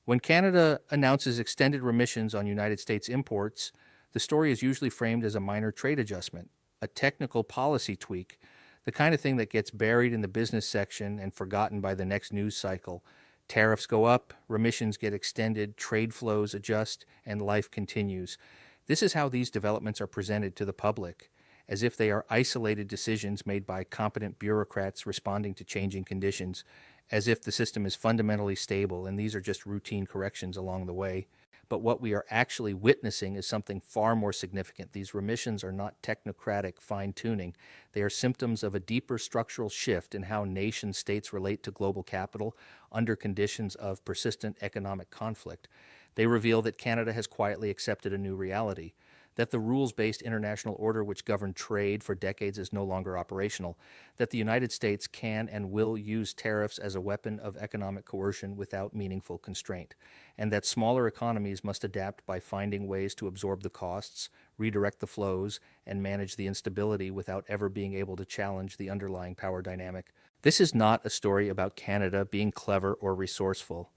When Canada announces extended remissions on United States imports, the story is usually framed as a minor trade adjustment, a technical policy tweak, the kind of thing that gets buried in the business section and forgotten by the next news cycle. Tariffs go up, remissions get extended, trade flows adjust, and life continues. This is how these developments are presented to the public, as if they are isolated decisions made by competent bureaucrats responding to changing conditions, as if the system is fundamentally stable and these are just routine corrections along the way. But what we are actually witnessing is something far more significant. These remissions are not technocratic fine-tuning. They are symptoms of a deeper structural shift in how nation states relate to global capital under conditions of persistent economic conflict. They reveal that Canada has quietly accepted a new reality, that the rules-based international order which governed trade for decades is no longer operational, that the United States can and will use tariffs as a weapon of economic coercion without meaningful constraint, and that smaller economies must adapt by finding ways to absorb the costs, redirect the flows, and manage the instability without ever being able to challenge the underlying power dynamic. This is not a story about Canada being clever or resourceful.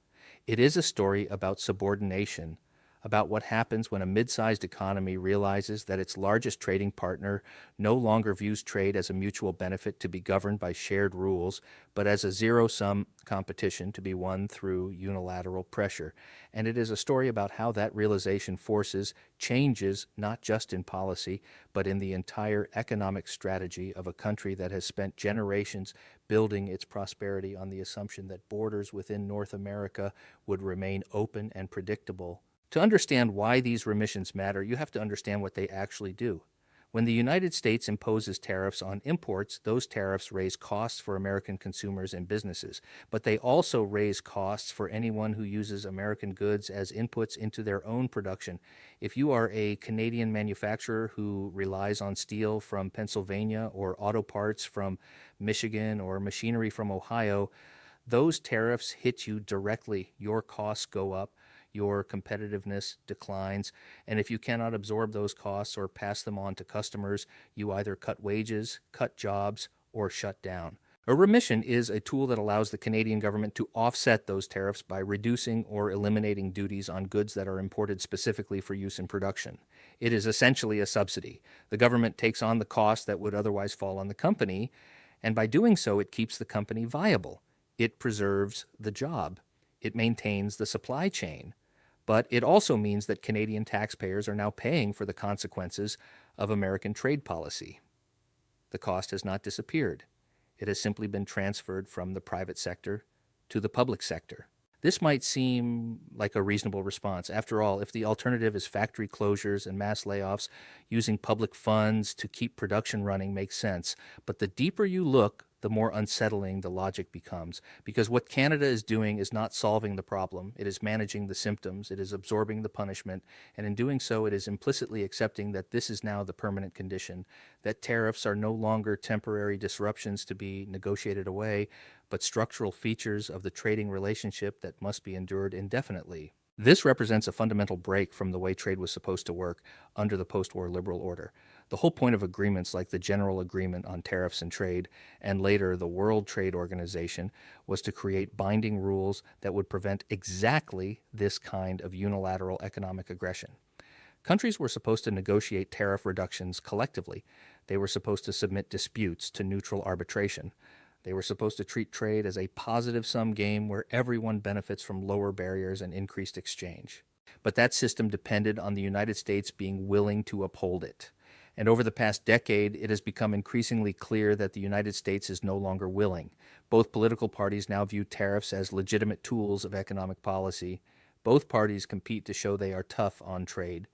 It is a story about subordination, about what happens when a mid-sized economy realizes that its largest trading partner no longer views trade as a mutual benefit to be governed by shared rules, but as a zero-sum competition to be won through unilateral pressure. And it is a story about how that realization forces changes not just in policy, but in the entire economic strategy of a country that has spent generations building its prosperity on the assumption that borders within North America would remain open and predictable. To understand why these remissions matter, you have to understand what they actually do. When the United States imposes tariffs on imports, those tariffs raise costs for American consumers and businesses, but they also raise costs for anyone who uses American goods as inputs into their own production. If you are a Canadian manufacturer who relies on steel from Pennsylvania or auto parts from Michigan or machinery from Ohio, those tariffs hit you directly. Your costs go up, your competitiveness declines, and if you cannot absorb those costs or pass them on to customers, you either cut wages, cut jobs, or shut down. A remission is a tool that allows the Canadian government to offset those tariffs by reducing or eliminating duties on goods that are imported specifically for use in production. It is essentially a subsidy. The government takes on the cost that would otherwise fall on the company, and by doing so, it keeps the company viable. It preserves the job. It maintains the supply chain. But it also means that Canadian taxpayers are now paying for the consequences of American trade policy. The cost has not disappeared. It has simply been transferred from the private sector to the public sector. This might seem like a reasonable response. After all, if the alternative is factory closures and mass layoffs, using public funds to keep production running makes sense. But the deeper you look, the more unsettling the logic becomes. Because what Canada is doing is not solving the problem. It is managing the symptoms. It is absorbing the punishment. And in doing so, it is implicitly accepting that this is now the permanent condition, that tariffs are no longer temporary disruptions to be negotiated away, but structural features of the trading relationship that must be endured indefinitely. This represents a fundamental break from the way trade was supposed to work under the post-war liberal order. The whole point of agreements like the General Agreement on Tariffs and Trade, and later the World Trade Organization, was to create binding rules that would prevent exactly this kind of unilateral economic aggression. Countries were supposed to negotiate tariff reductions collectively. They were supposed to submit disputes to neutral arbitration. They were supposed to treat trade as a positive-sum game where everyone benefits from lower barriers and increased exchange. But that system depended on the United States being willing to uphold it. And over the past decade, it has become increasingly clear that the United States is no longer willing. Both political parties now view tariffs as legitimate tools of economic policy. Both parties compete to show they are tough on trade.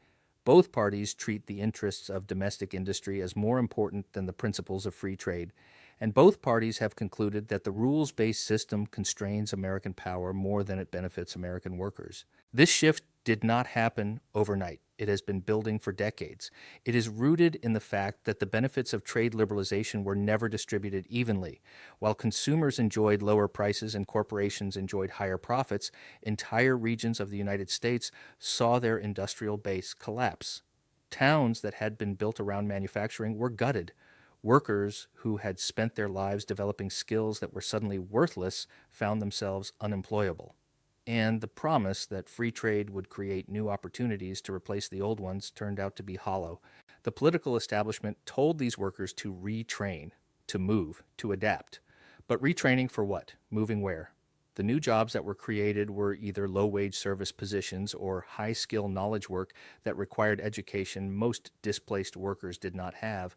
Both parties treat the interests of domestic industry as more important than the principles of free trade. And both parties have concluded that the rules-based system constrains American power more than it benefits American workers. This shift did not happen overnight. It has been building for decades. It is rooted in the fact that the benefits of trade liberalization were never distributed evenly. While consumers enjoyed lower prices and corporations enjoyed higher profits, entire regions of the United States saw their industrial base collapse. Towns that had been built around manufacturing were gutted. Workers who had spent their lives developing skills that were suddenly worthless found themselves unemployable. and the promise that free trade would create new opportunities to replace the old ones turned out to be hollow. The political establishment told these workers to retrain, to move, to adapt. But retraining for what? Moving where? The new jobs that were created were either low-wage service positions or high-skill knowledge work that required education most displaced workers did not have.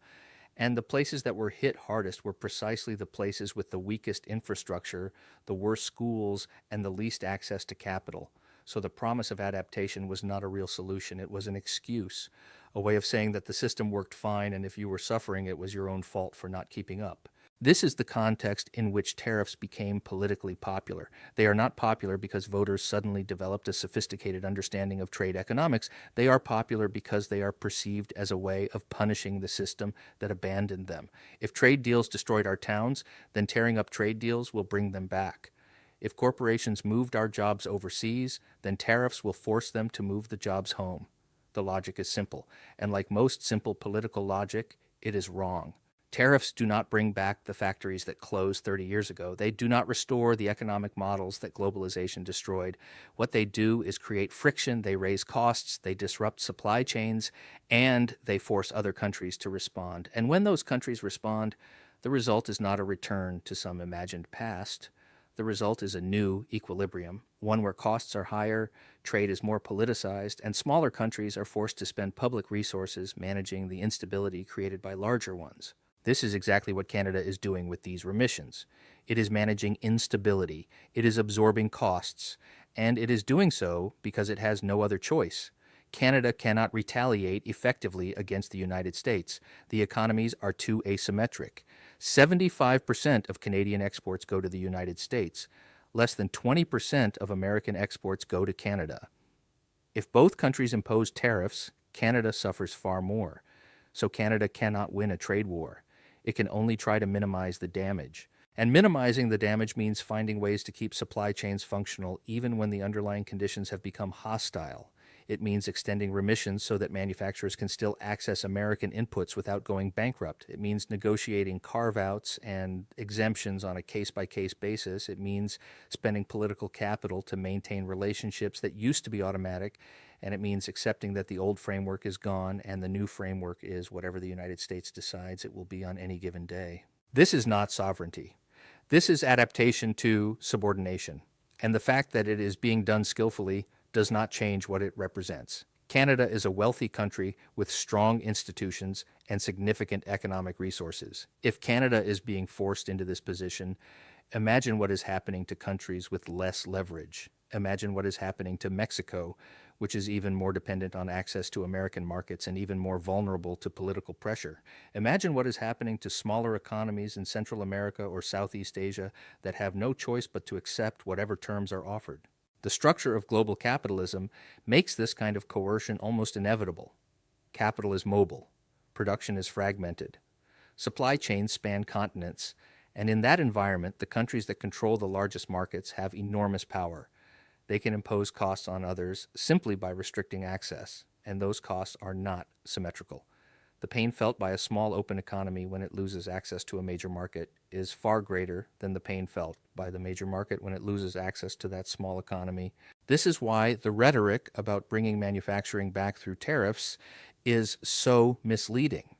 And the places that were hit hardest were precisely the places with the weakest infrastructure, the worst schools, and the least access to capital. So the promise of adaptation was not a real solution. It was an excuse, a way of saying that the system worked fine, and if you were suffering, it was your own fault for not keeping up. This is the context in which tariffs became politically popular. They are not popular because voters suddenly developed a sophisticated understanding of trade economics. They are popular because they are perceived as a way of punishing the system that abandoned them. If trade deals destroyed our towns, then tearing up trade deals will bring them back. If corporations moved our jobs overseas, then tariffs will force them to move the jobs home. The logic is simple, and like most simple political logic, it is wrong. Tariffs do not bring back the factories that closed 30 years ago. They do not restore the economic models that globalization destroyed. What they do is create friction, they raise costs, they disrupt supply chains, and they force other countries to respond. And when those countries respond, the result is not a return to some imagined past. The result is a new equilibrium, one where costs are higher, trade is more politicized, and smaller countries are forced to spend public resources managing the instability created by larger ones. This is exactly what Canada is doing with these remissions. It is managing instability, it is absorbing costs, and it is doing so because it has no other choice. Canada cannot retaliate effectively against the United States. The economies are too asymmetric. 75% of Canadian exports go to the United States. Less than 20% of American exports go to Canada. If both countries impose tariffs, Canada suffers far more. So Canada cannot win a trade war. It can only try to minimize the damage. And minimizing the damage means finding ways to keep supply chains functional even when the underlying conditions have become hostile. It means extending remissions so that manufacturers can still access American inputs without going bankrupt. It means negotiating carve-outs and exemptions on a case-by-case basis. It means spending political capital to maintain relationships that used to be automatic. And it means accepting that the old framework is gone and the new framework is whatever the United States decides it will be on any given day. This is not sovereignty. This is adaptation to subordination. And the fact that it is being done skillfully does not change what it represents. Canada is a wealthy country with strong institutions and significant economic resources. If Canada is being forced into this position, imagine what is happening to countries with less leverage. Imagine what is happening to Mexico, which is even more dependent on access to American markets and even more vulnerable to political pressure. Imagine what is happening to smaller economies in Central America or Southeast Asia that have no choice but to accept whatever terms are offered. The structure of global capitalism makes this kind of coercion almost inevitable. Capital is mobile. Production is fragmented. Supply chains span continents. And in that environment, the countries that control the largest markets have enormous power. They can impose costs on others simply by restricting access, and those costs are not symmetrical. The pain felt by a small open economy when it loses access to a major market is far greater than the pain felt by the major market when it loses access to that small economy. This is why the rhetoric about bringing manufacturing back through tariffs is so misleading.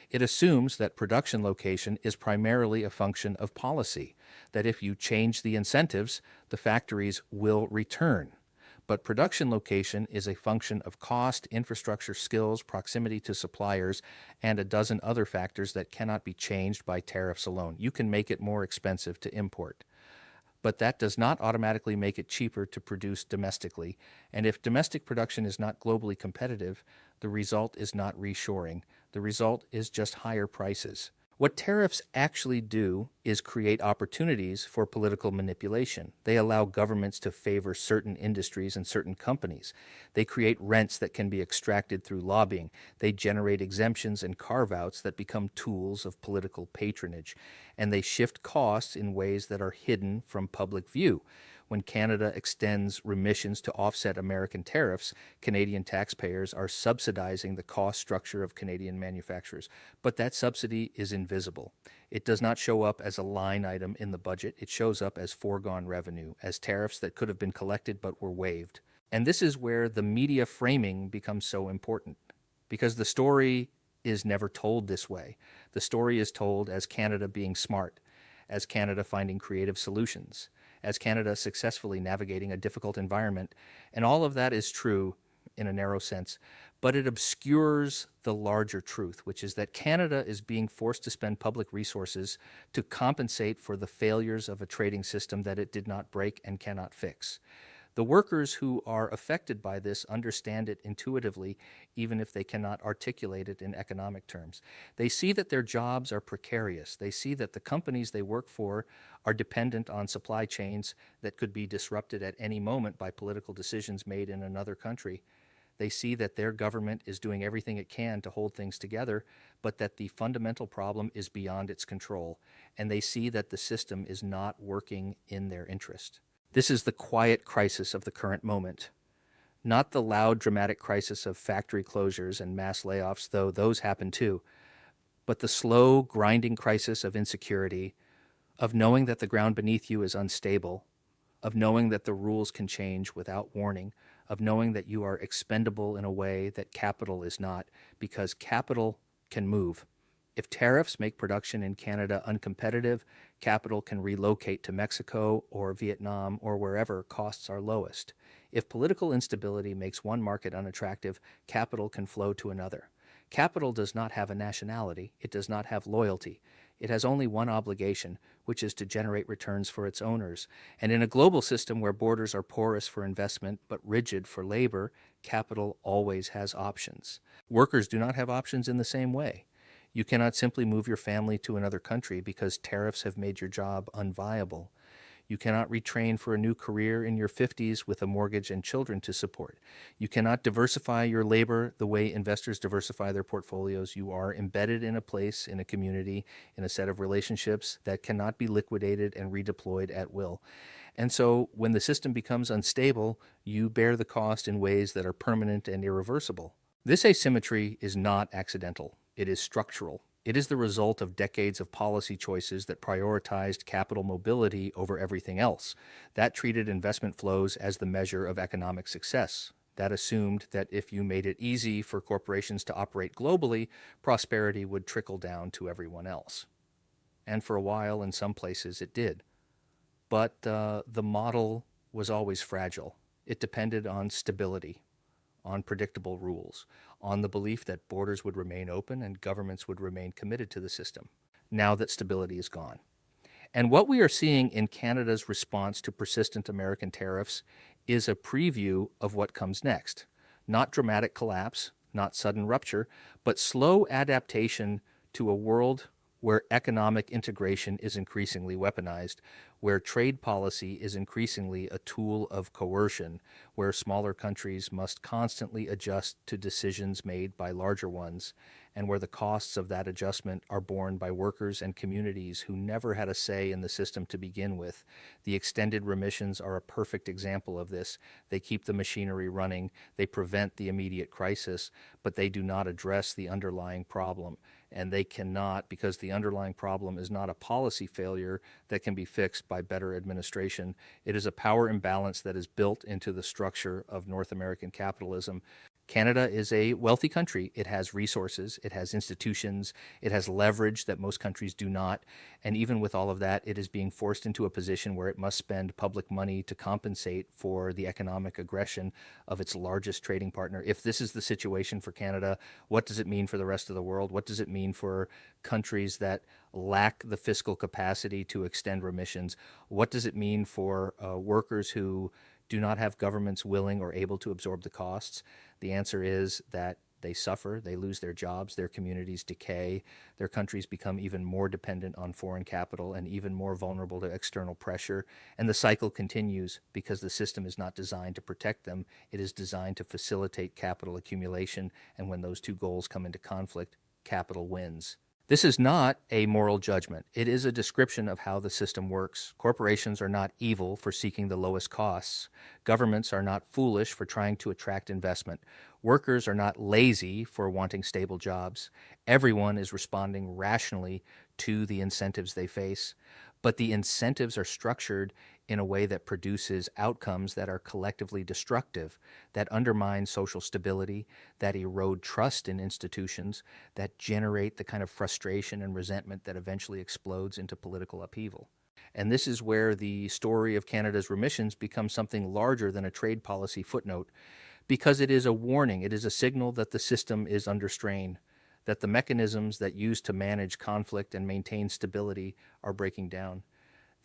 It assumes that production location is primarily a function of policy, that if you change the incentives, the factories will return. But production location is a function of cost, infrastructure, skills, proximity to suppliers, and a dozen other factors that cannot be changed by tariffs alone. You can make it more expensive to import, but that does not automatically make it cheaper to produce domestically. And if domestic production is not globally competitive, the result is not reshoring. The result is just higher prices. What tariffs actually do is create opportunities for political manipulation. They allow governments to favor certain industries and certain companies. They create rents that can be extracted through lobbying. They generate exemptions and carve-outs that become tools of political patronage. And they shift costs in ways that are hidden from public view. When Canada extends remissions to offset American tariffs, Canadian taxpayers are subsidizing the cost structure of Canadian manufacturers. But that subsidy is invisible. It does not show up as a line item in the budget. It shows up as foregone revenue, as tariffs that could have been collected but were waived. And this is where the media framing becomes so important, because the story is never told this way. The story is told as Canada being smart, as Canada finding creative solutions, as Canada successfully navigating a difficult environment. And all of that is true in a narrow sense, but it obscures the larger truth, which is that Canada is being forced to spend public resources to compensate for the failures of a trading system that it did not break and cannot fix. The workers who are affected by this understand it intuitively, even if they cannot articulate it in economic terms. They see that their jobs are precarious. They see that the companies they work for are dependent on supply chains that could be disrupted at any moment by political decisions made in another country. They see that their government is doing everything it can to hold things together, but that the fundamental problem is beyond its control. And they see that the system is not working in their interest. This is the quiet crisis of the current moment, not the loud, dramatic crisis of factory closures and mass layoffs, though those happen too, but the slow, grinding crisis of insecurity, of knowing that the ground beneath you is unstable, of knowing that the rules can change without warning, of knowing that you are expendable in a way that capital is not, because capital can move. If tariffs make production in Canada uncompetitive, capital can relocate to Mexico or Vietnam or wherever costs are lowest. If political instability makes one market unattractive, capital can flow to another. Capital does not have a nationality. It does not have loyalty. It has only one obligation, which is to generate returns for its owners. And in a global system where borders are porous for investment but rigid for labor, capital always has options. Workers do not have options in the same way. You cannot simply move your family to another country because tariffs have made your job unviable. You cannot retrain for a new career in your 50s with a mortgage and children to support. You cannot diversify your labor the way investors diversify their portfolios. You are embedded in a place, in a community, in a set of relationships that cannot be liquidated and redeployed at will. And so when the system becomes unstable, you bear the cost in ways that are permanent and irreversible. This asymmetry is not accidental. It is structural. It is the result of decades of policy choices that prioritized capital mobility over everything else. That treated investment flows as the measure of economic success. That assumed that if you made it easy for corporations to operate globally, prosperity would trickle down to everyone else. And for a while, in some places, it did. But the model was always fragile. It depended on stability, on predictable rules, on the belief that borders would remain open and governments would remain committed to the system, now that stability is gone. And what we are seeing in Canada's response to persistent American tariffs is a preview of what comes next. Not dramatic collapse, not sudden rupture, but slow adaptation to a world where economic integration is increasingly weaponized, where trade policy is increasingly a tool of coercion, where smaller countries must constantly adjust to decisions made by larger ones, and where the costs of that adjustment are borne by workers and communities who never had a say in the system to begin with. The extended remissions are a perfect example of this. They keep the machinery running, they prevent the immediate crisis, but they do not address the underlying problem. And they cannot, because the underlying problem is not a policy failure that can be fixed by better administration. It is a power imbalance that is built into the structure of North American capitalism. Canada is a wealthy country. It has resources, it has institutions, it has leverage that most countries do not. And even with all of that, it is being forced into a position where it must spend public money to compensate for the economic aggression of its largest trading partner. If this is the situation for Canada, what does it mean for the rest of the world? What does it mean for countries that lack the fiscal capacity to extend remissions? What does it mean for workers who do not have governments willing or able to absorb the costs? The answer is that they suffer, they lose their jobs, their communities decay, their countries become even more dependent on foreign capital and even more vulnerable to external pressure. And the cycle continues because the system is not designed to protect them. It is designed to facilitate capital accumulation. And when those two goals come into conflict, capital wins. This is not a moral judgment. It is a description of how the system works. Corporations are not evil for seeking the lowest costs. Governments are not foolish for trying to attract investment. Workers are not lazy for wanting stable jobs. Everyone is responding rationally to the incentives they face, but the incentives are structured in a way that produces outcomes that are collectively destructive, that undermine social stability, that erode trust in institutions, that generate the kind of frustration and resentment that eventually explodes into political upheaval. And this is where the story of Canada's remissions becomes something larger than a trade policy footnote, because it is a warning, it is a signal that the system is under strain, that the mechanisms that used to manage conflict and maintain stability are breaking down,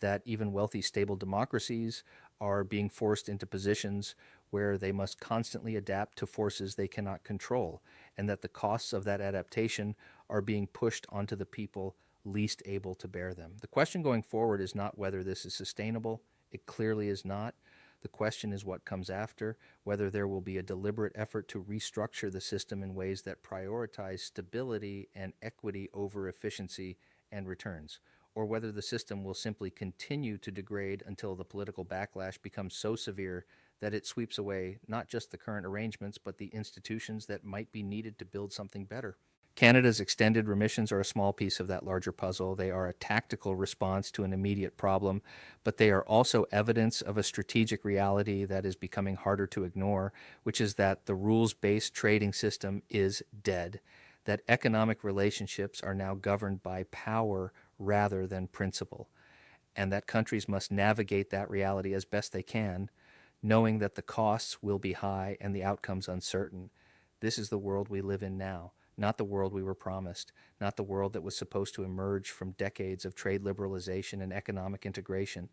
that even wealthy, stable democracies are being forced into positions where they must constantly adapt to forces they cannot control, and that the costs of that adaptation are being pushed onto the people least able to bear them. The question going forward is not whether this is sustainable. It clearly is not. The question is what comes after, whether there will be a deliberate effort to restructure the system in ways that prioritize stability and equity over efficiency and returns, or whether the system will simply continue to degrade until the political backlash becomes so severe that it sweeps away not just the current arrangements, but the institutions that might be needed to build something better. Canada's extended remissions are a small piece of that larger puzzle. They are a tactical response to an immediate problem, but they are also evidence of a strategic reality that is becoming harder to ignore, which is that the rules-based trading system is dead, that economic relationships are now governed by power rather than principle, and that countries must navigate that reality as best they can, knowing that the costs will be high and the outcomes uncertain. This is the world we live in now. Not the world we were promised, not the world that was supposed to emerge from decades of trade liberalization and economic integration,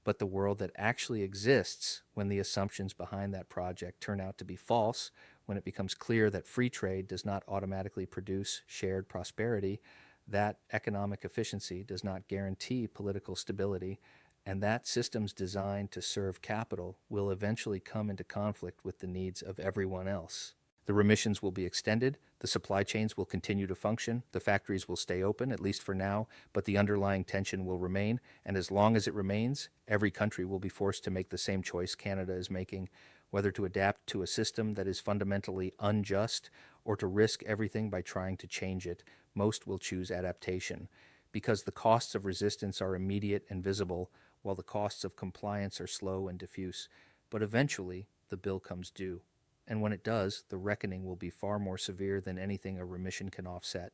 but the world that actually exists when the assumptions behind that project turn out to be false, when it becomes clear that free trade does not automatically produce shared prosperity, that economic efficiency does not guarantee political stability, and that systems designed to serve capital will eventually come into conflict with the needs of everyone else. The remissions will be extended, the supply chains will continue to function, the factories will stay open, at least for now, but the underlying tension will remain, and as long as it remains, every country will be forced to make the same choice Canada is making, whether to adapt to a system that is fundamentally unjust or to risk everything by trying to change it. Most will choose adaptation, because the costs of resistance are immediate and visible, while the costs of compliance are slow and diffuse. But eventually, the bill comes due. And when it does, the reckoning will be far more severe than anything a remission can offset.